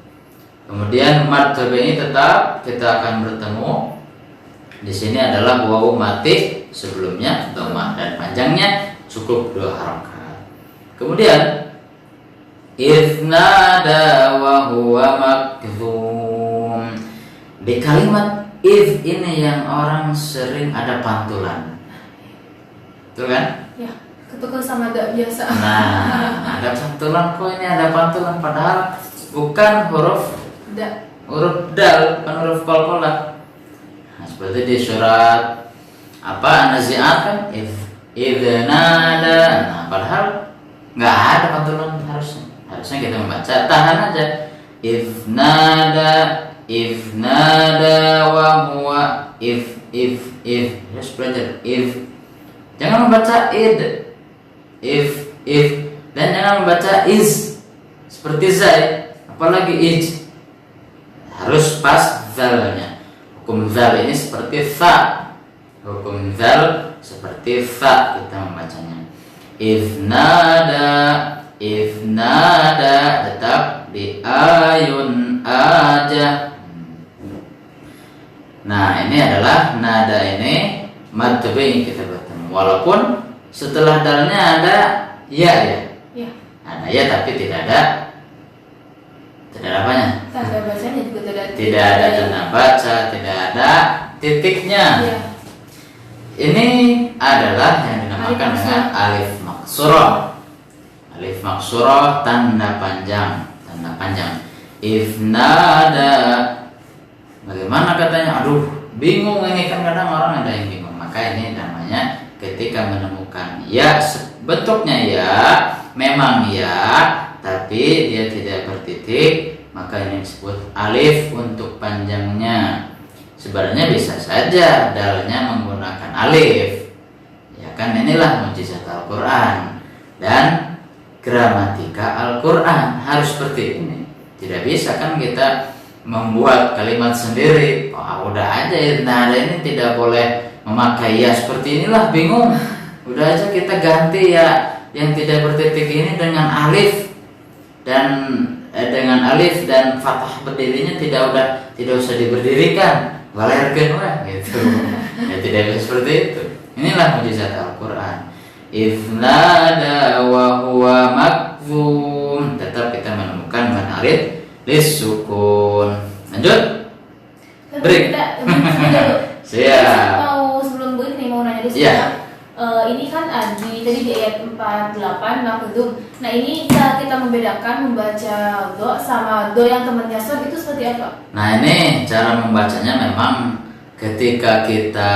Speaker 3: Kemudian mad tabi'i tetap kita akan bertemu. Di sini adalah wawu mati sebelumnya dhammah dan panjangnya cukup dua harakat. Kemudian iznada wa huwa makdzum. Di kalimat if ini yang orang sering ada pantulan. Betul kan?
Speaker 2: Ya, ketukar sama gak biasa.
Speaker 3: Nah, ada pantulan kok ini ada pantulan padahal bukan huruf dal, bukan huruf qalqalah. Nah, seperti di surat apa An-Nazi'at kan idznada. Nah, padahal nggak ada pantulan harusnya. Harusnya kita membaca tahan aja. Idznada wa huwa if. Harus belajar if. Jangan membaca id. If dan jangan membaca is seperti zai, apalagi ij. Harus pas zalnya. Hukum zal ini seperti fa. Hukum zal seperti fa kita membacanya. Iznada tetap di ayun aja. Nah, ini adalah nada ini mad tabi'i kita bertemu. Walaupun setelah dalnya ada ya. Ada ya tapi tidak ada apanya?
Speaker 2: Tanda bacanya juga
Speaker 3: tidak ada tanda baca, tidak ada titiknya.
Speaker 2: Ya.
Speaker 3: Ini adalah yang dinamakan dengan alif maksurah. Alif maksurah tanda panjang. Ifnada. Bagaimana katanya? Aduh, bingung ini kan kadang orang ada yang bingung. Maka ini namanya ketika menemukan ya bentuknya ya, memang ya, tapi dia tidak bertitik, maka ini disebut alif untuk panjangnya. Sebenarnya bisa saja dalnya menggunakan alif. Ya kan, inilah mukjizat Al-Qur'an dan gramatika Al-Qur'an harus seperti ini. Tidak bisa kan kita membuat kalimat sendiri. Oh, udah aja nada ini tidak boleh memakai ya seperti inilah, bingung. Udah aja kita ganti ya yang tidak bertitik ini dengan alif dan fathah berdirinya tidak usah diberdirikan, walerkeun gitu. Ya tidak bisa seperti itu. Inilah mukjizat Al-Qur'an. Ifnada wa huwa makzum. Tetap kita menemukan man arid lisukun. Lanjut. Break. Siap.
Speaker 2: Sebelum break nih mau nanya dulu.
Speaker 3: Iya.
Speaker 2: Ini kan tadi di ayat 48 makdum. Nah, ini cara kita membaca do sama do yang temannya sod itu seperti apa?
Speaker 3: Nah, ini cara membacanya memang ketika kita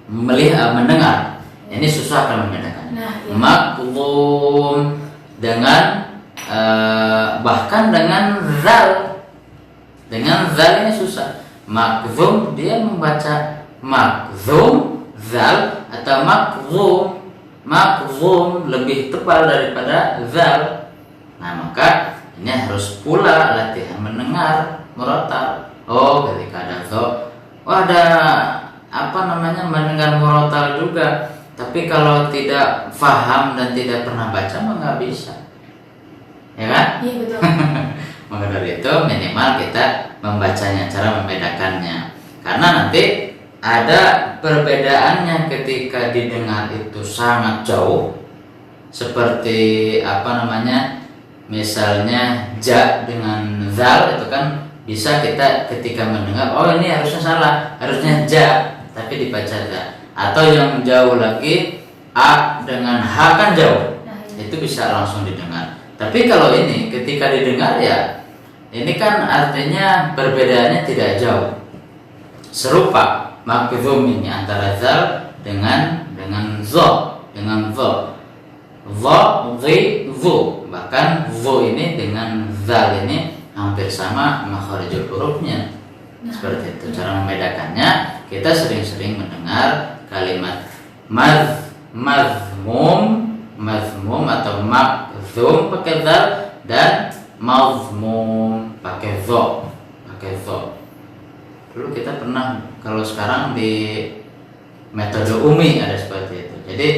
Speaker 3: mendengar, ini susah akan membedakan.
Speaker 2: Nah, ya.
Speaker 3: Makdum dengan bahkan dengan zal. Dengan zal ini susah. Makdum dia membaca makdum zal atau makzum lebih tebal daripada zal. Nah, maka ini harus pula latihan mendengar murotal. Oh, ketika ada zo, ada mendengar murotal juga. Tapi kalau tidak paham dan tidak pernah baca mah nggak bisa, ya kan?
Speaker 2: Iya, betul.
Speaker 3: Maka dari itu minimal kita membacanya, cara membedakannya. Karena nanti ada perbedaannya ketika didengar itu sangat jauh. Seperti misalnya ja dengan zal itu kan bisa kita ketika mendengar, oh ini harusnya salah, harusnya ja tapi dibaca za. Atau yang jauh lagi a dengan h kan jauh.
Speaker 2: Nah,
Speaker 3: itu bisa langsung didengar. Tapi kalau ini ketika didengar ya ini kan artinya perbedaannya tidak jauh. Serupa makzum ini antara zal dengan zo, zi, zu. Bahkan zu ini dengan zal ini hampir sama makharijul hurufnya. Seperti itu cara membedakannya. Kita sering-sering mendengar kalimat mazmum atau makzum pakai dzal dan mazmum pakai dha. Dulu kita pernah, kalau sekarang di metode umi ada seperti itu. Jadi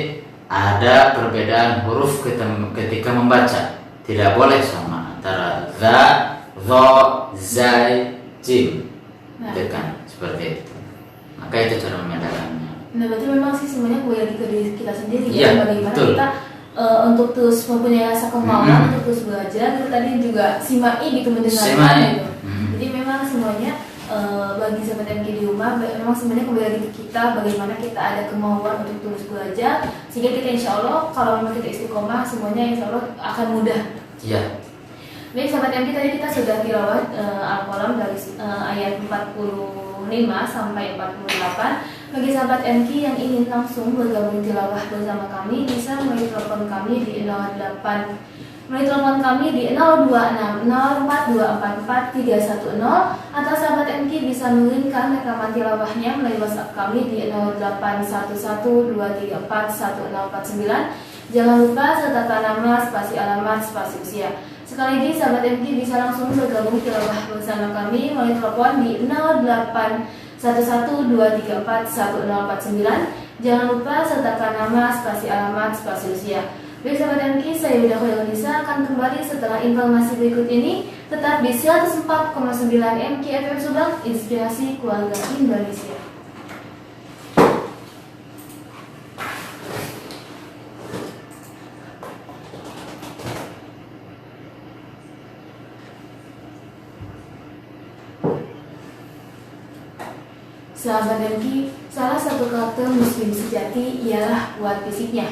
Speaker 3: ada perbedaan huruf ketika membaca, tidak boleh sama antara za, dha, zai, jim. Kan seperti itu. Maka itu cara membedakannya.
Speaker 2: Nah, berarti memang sih semuanya kembali lagi ke diri kita sendiri
Speaker 3: ya.
Speaker 2: Bagaimana
Speaker 3: Betul.
Speaker 2: kita untuk terus mempunyai rasa kemauan untuk terus belajar. Itu tadi juga simai gitu mendengarkan gitu. Jadi memang semuanya bagi sahabat MK di rumah, memang semuanya kembali lagi ke kita, bagaimana kita ada kemauan untuk terus belajar, sehingga kita insya Allah kalau memang kita istiqomah semuanya insya Allah akan mudah.
Speaker 3: Iya.
Speaker 2: Baik sahabat MK, tadi kita sudah tilawat Al-Qalam dari ayat 45 sampai 48. Bagi sahabat MK yang ingin langsung bergabung tilawah bersama kami, bisa melalui telepon kami di 08 melalui telepon kami di 02604244 atau sahabat MK bisa mengirimkan rekaman tilawahnya melalui WhatsApp kami di 0811234149. Jangan lupa sertakan nama, spasi alamat, spasi usia. Sekali lagi sahabat MK bisa langsung bergabung tilawah bersama kami melalui telepon di 0811234149. Jangan lupa sertakan nama, spasi alamat, spasi usia. Baik sahabat MK, saya Wida Khairunisa akan kembali setelah informasi berikut ini. Tetap di 104,9 MK FM Subang, Inspirasi Keluarga Indonesia. Sahabat MK, salah satu karakter muslim sejati ialah kuat fisiknya.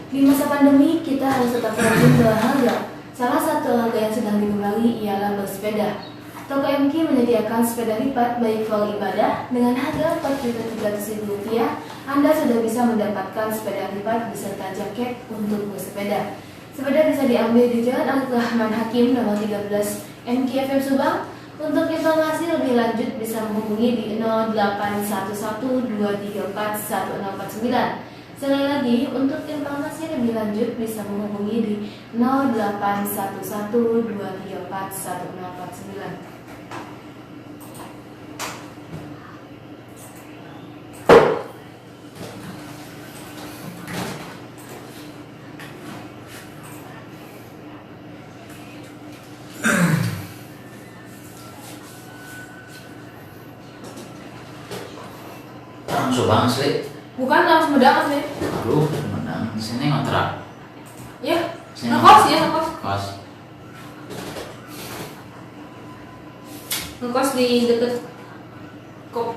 Speaker 2: Di masa pandemi, kita harus tetap rajin berolahraga. Salah satu olahraga yang sedang digemari ialah bersepeda. Toko MK menyediakan sepeda lipat baik full ibadah dengan harga Rp4.300.000. Anda sudah bisa mendapatkan sepeda lipat beserta jaket untuk bersepeda. Sepeda bisa diambil di Jalan Abdurrahman Hakim nomor 13 MK FM Subang. Untuk informasi lebih lanjut bisa menghubungi di 0811234149. Sekali lagi, untuk informasi lebih lanjut bisa menghubungi di 0811234149.
Speaker 3: Subang asli.
Speaker 2: Bukan langsung Sumedang asli.
Speaker 3: Aduh, Sumedang. Sini ngontrak.
Speaker 2: Ya,
Speaker 3: Sini
Speaker 2: ngekos ya, ngekos.
Speaker 3: Kos.
Speaker 2: Ngekos di deket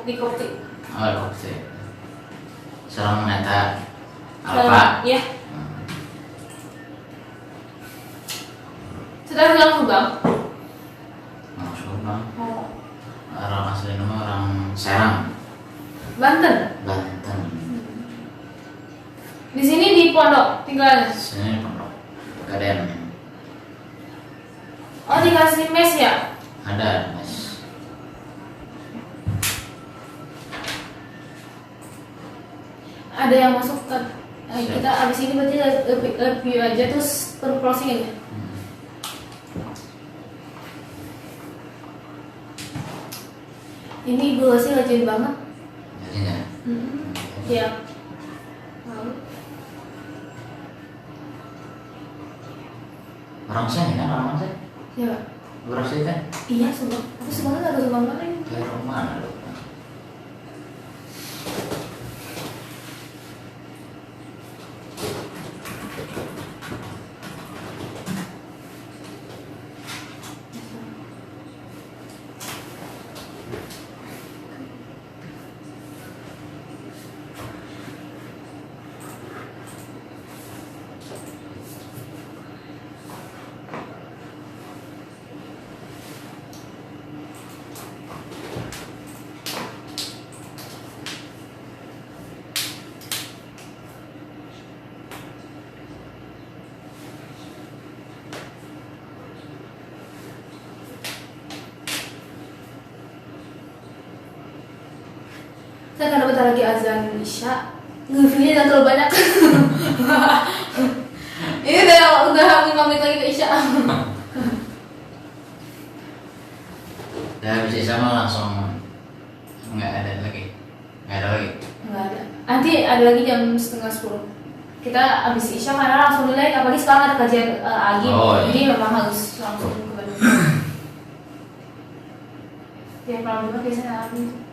Speaker 2: di kopi.
Speaker 3: Oh, kopi. Serang neta. Apa?
Speaker 2: Ya. Sudah bilang Subang.
Speaker 3: Orang Subang.
Speaker 2: Oh.
Speaker 3: Orang asli nama orang Serang.
Speaker 2: Banten.
Speaker 3: Banten.
Speaker 2: Di sini di pondok tinggal.
Speaker 3: Sini pondok. Gaden.
Speaker 2: Oh, dikasih mes ya?
Speaker 3: Ada mes.
Speaker 2: Ada yang masuk ke kita abis ini berarti review aja terus per closing aja. Ini gue sih rajin banget.
Speaker 3: Jadinya.
Speaker 2: Ya.
Speaker 3: Orang sini kan orang sini.
Speaker 2: Ya.
Speaker 3: Orang sini kan.
Speaker 2: Iya, Subang. Aku Subang kan ada Subang mana ini?
Speaker 3: Kayak rumah lu.
Speaker 2: bentar lagi azan Isya. Ngeviewnya jangan terlalu banyak. Ini udah 5 menit lagi ke Isya.
Speaker 3: Dan habis sama langsung nggak ada lagi.
Speaker 2: Nggak ada. Nanti ada lagi jam 9:30. Kita habis Isya karena langsung nilai. Apalagi sekarang ada kajian lagi. Jadi memang harus langsung ke Bandung. Tiap malam juga biasanya lagi.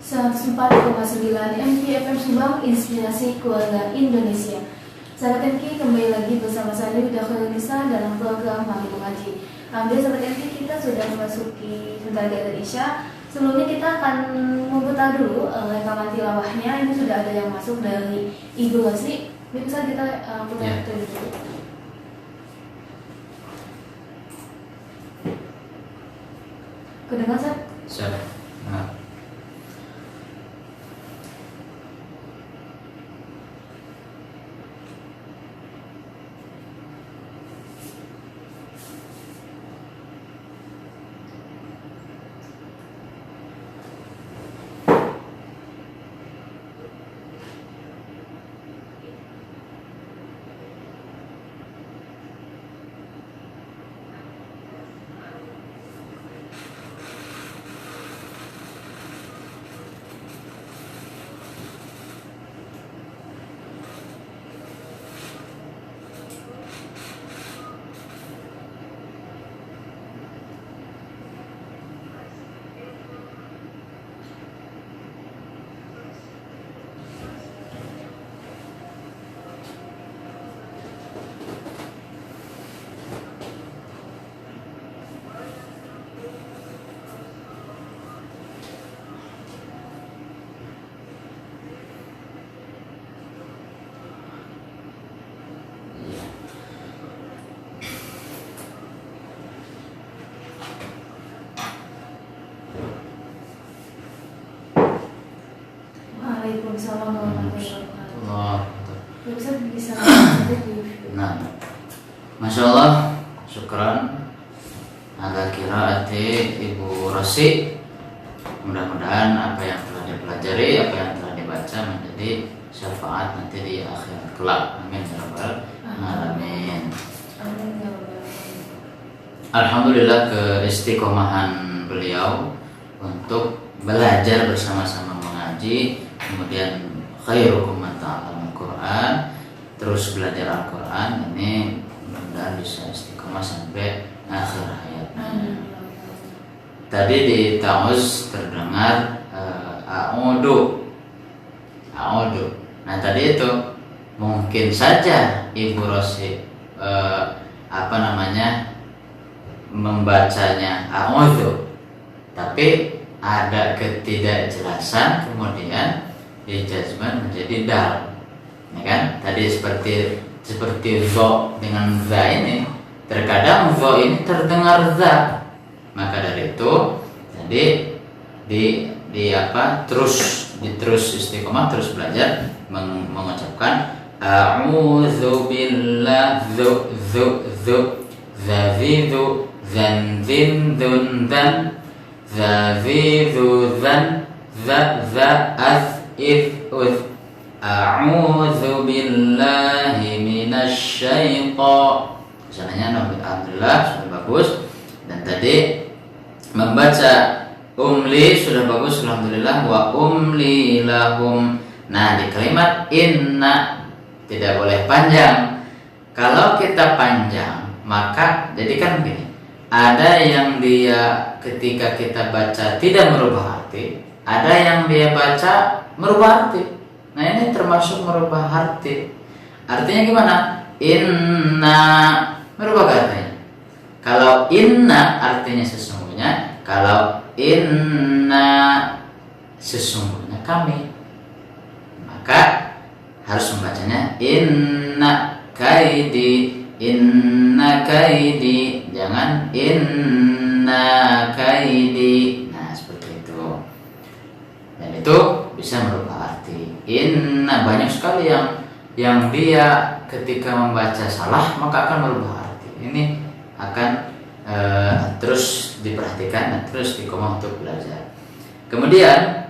Speaker 2: ...104,9 MKFM Subang, Inspirasi Keluarga Indonesia. Sahabat MK, kembali lagi bersama saya Wida Khairunisa dalam program Mari Mengaji. Alhamdulillah sahabat MK, kita sudah memasuki sebentar lagi dari Isya. Sebelumnya kita akan memutar dulu rekaman tilawahnya. Ini sudah ada yang masuk dari Ibu Rosi. Bisa kita putar dulu. Kedengar Seth?
Speaker 3: Siap. Nah.
Speaker 2: Waalaikumsalam warahmatullahi wabarakatuh. Bisa
Speaker 3: Nah, Masya Allah, syukran ala kiraati Ibu Rosi. Mudah-mudahan apa yang telah dipelajari, apa yang telah dibaca menjadi syafaat nanti di akhirat kelak. Amin ya rabbal alamin. Alhamdulillah keistiqomahan beliau untuk belajar bersama-sama mengaji, kemudian khairukum man ta'allama Al-Quran, terus belajar Al-Quran. Ini mudah-mudahan bisa istiqomah sampai akhir hayatnya. Tadi di ta'uz terdengar a'udu. Nah tadi itu mungkin saja Ibu Rosi membacanya a'udhu, tapi ada ketidakjelasan, kemudian dijazman menjadi dal, ya kan? Tadi seperti zo dengan za ini, terkadang zo ini terdengar za, maka dari itu jadi terus istiqomah, terus belajar mengucapkan a'udzu billah zu zavidu zanzin dundan zavidu zan az if uz a'udzu billahi minasy syaitan. Misalnya alhamdulillah sudah bagus, dan tadi membaca umli sudah bagus alhamdulillah, wa umli lahum. Nah di kalimat inna tidak boleh panjang. Kalau kita panjang maka jadi kan begini, ada yang dia ketika kita baca tidak merubah arti, ada yang dia baca merubah arti. Nah ini termasuk merubah arti. Artinya gimana? Inna merubah artinya. Kalau inna artinya sesungguhnya, kalau inna sesungguhnya kami, maka harus membacanya inna kaidi, jangan inna inna kaidi. Nah, seperti itu. Dan itu bisa merubah arti. Inna, banyak sekali yang dia ketika membaca salah maka akan merubah arti. Ini akan terus diperhatikan dan terus dikomah untuk belajar. Kemudian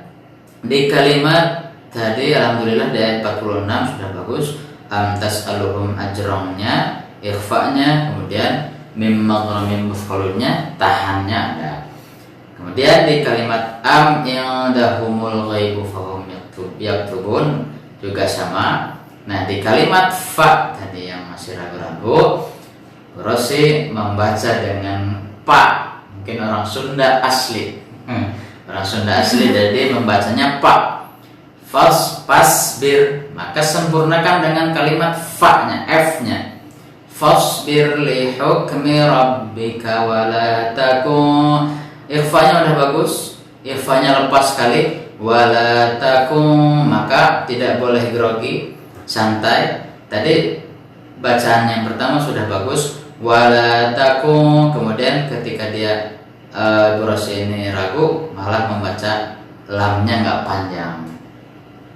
Speaker 3: di kalimat tadi alhamdulillah di ayat 46 sudah bagus. Tas'aluhum ajrongnya, ikhfa'nya, kemudian mim muf'ulnya, tahannya ada. Kemudian di kalimat indahumul ghaibu fahum yaktubun juga sama. Nah, di kalimat fa tadi yang masih ragu-ragu, Rosi membaca dengan pa. Mungkin orang Sunda asli. Orang Sunda asli jadi membacanya pa. Fasbir, maka sempurnakan dengan kalimat fa-nya, F-nya. Fasbir li hukmi rabbika wala takun. Ikhfanya udah bagus, ikhfanya lepas sekali. Wala takun, maka tidak boleh grogi, santai. Tadi bacaan yang pertama sudah bagus. Wala takun, kemudian ketika dia durasi ini ragu malah membaca lamnya nggak panjang.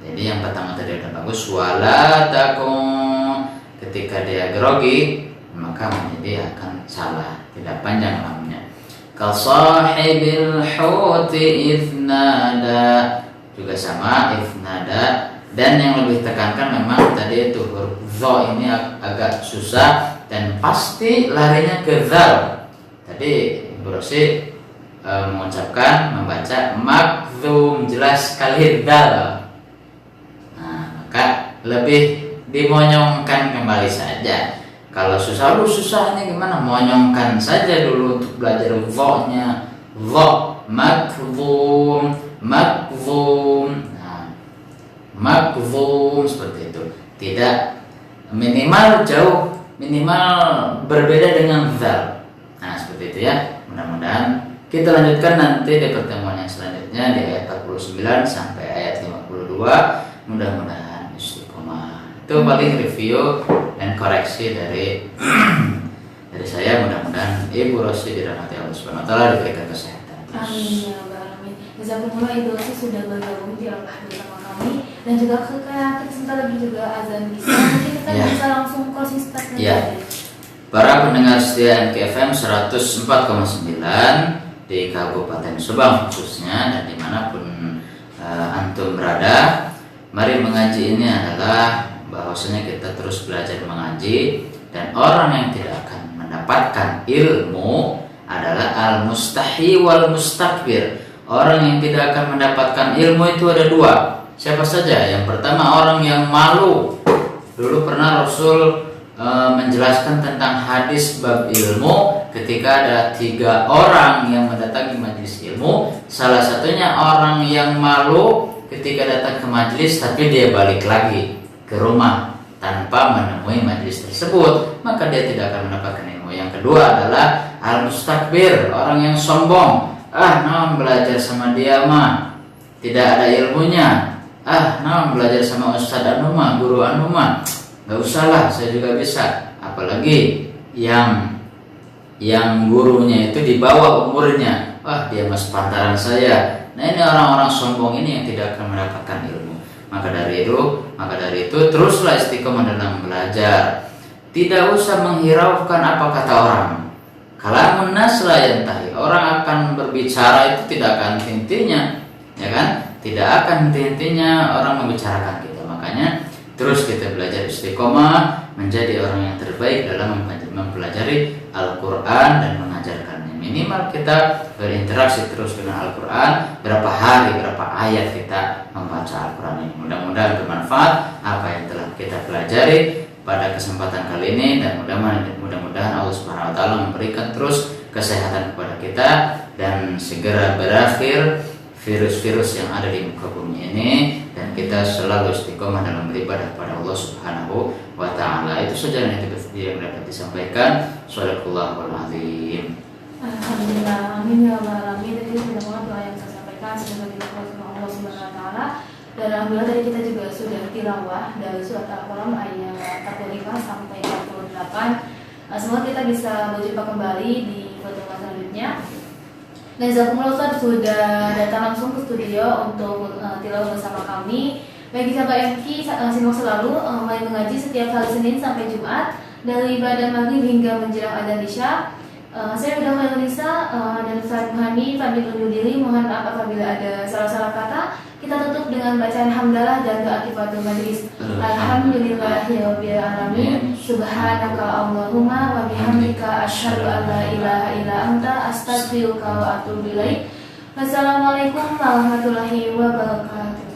Speaker 3: Jadi yang pertama tadi udah bagus. Wala takun, ketika dia grogi maka menjadi akan salah, tidak panjang lamnya. Kasahibil huti ifnada, juga sama ifnada. Dan yang lebih tekankan memang tadi itu huruf dha ini agak susah dan pasti larinya ke zal. Tadi Ibu Rosi mengucapkan membaca makzum, jelas sekali dal. Nah, maka lebih dimonyongkan kembali saja. Kalau susahnya gimana? Monyongkan saja dulu untuk belajar dha-nya. Dha, makzum, makzum. Nah, makzum seperti itu. Tidak minimal jauh, minimal berbeda dengan zal. Nah, seperti itu ya. Mudah-mudahan kita lanjutkan nanti di pertemuan yang selanjutnya di ayat 49 sampai ayat 52. Mudah-mudahan istiqomah. Itu paling review dan koreksi dari saya. Mudah-mudahan Ibu Rosi dirahmati Allah Subhanahu wa taala, diberikan kesehatan.
Speaker 2: Amin ya rabbal alamin. Jazakumullah, Ibu Rosi sudah bergabung di Al-Kahfi bersama kami dan juga kita sebentar lagi juga azan bisa. Mungkin kita bisa langsung closing statement aja.
Speaker 3: Para pendengar setia MKFM 104,9 di Kabupaten Subang khususnya dan dimanapun antum berada, mari mengaji ini adalah bahwasanya kita terus belajar mengaji, dan orang yang tidak akan mendapatkan ilmu adalah al-mustahi wal mustakbir. Orang yang tidak akan mendapatkan ilmu itu ada dua. Siapa saja? Yang pertama orang yang malu. Dulu pernah Rasul menjelaskan tentang hadis bab ilmu ketika ada 3 orang yang mendatangi majelis ilmu. Salah satunya orang yang malu ketika datang ke majelis tapi dia balik lagi ke rumah tanpa menemui majelis tersebut, maka dia tidak akan mendapatkan ilmu. Yang kedua adalah al-mustakbir, orang yang sombong. Belajar sama dia mah tidak ada ilmunya. Belajar sama Ustadz anu mah, guru anu mah, nggak usah lah, saya juga bisa. Apalagi yang gurunya itu di bawah umurnya, dia mas pantaran saya. Nah, ini orang-orang sombong ini yang tidak akan mendapatkan ilmu. Maka dari itu teruslah istiqomah dalam belajar. Tidak usah menghiraukan apa kata orang. Kalamun nas la yantahi, orang akan berbicara itu tidak akan henti-hentinya, ya kan? Tidak akan henti-hentinya orang membicarakan kita. Makanya terus kita belajar istiqomah menjadi orang yang terbaik dalam mempelajari Al-Quran dan mengajarkannya. Minimal kita berinteraksi terus dengan Al-Quran. Berapa hari, berapa ayat kita membaca Al-Quran ini. Mudah-mudahan bermanfaat apa yang telah kita pelajari pada kesempatan kali ini, dan mudah-mudahan Allah Subhanahu wa taala memberikan terus kesehatan kepada kita dan segera berakhir virus-virus yang ada di muka bumi ini, dan kita selalu istiqomah dalam beribadah kepada Allah Subhanahu wa taala. Itu saja yang dapat disampaikan. Shallallahul azim.
Speaker 2: Alhamdulillah, amin ya rabbal alamin. Jadi mudah-mudahan doa yang saya sampaikan semoga dikabulkan oleh Allah Subhanahu wa taala. Dan alhamdulillah tadi kita juga sudah tilawah dari surat Al-Qur'an ayat 45 sampai 48. Semoga kita bisa berjumpa kembali di pertemuan selanjutnya. Jazakumullah Ustaz sudah datang langsung ke studio untuk tilawah bersama kami. Bagi sahabat MK, simak selalu mulai mengaji setiap hari Senin sampai Jumat dari ibadah maghrib hingga menjelang adzan isya. Saya Udah Khairunisa dan Ustaz Muhani pamit undur diri. Mohon maaf apabila ada salah-salah kata. Kita tutup dengan bacaan hamdalah dan doa kifatul majlis. Alhamdulillahirabbil alamin. Subhanaka Allahumma wa bihamdika asyhadu an la ilaha illa anta astaghfiruka wa atubu ilaik. Wassalamualaikum warahmatullahi wabarakatuh.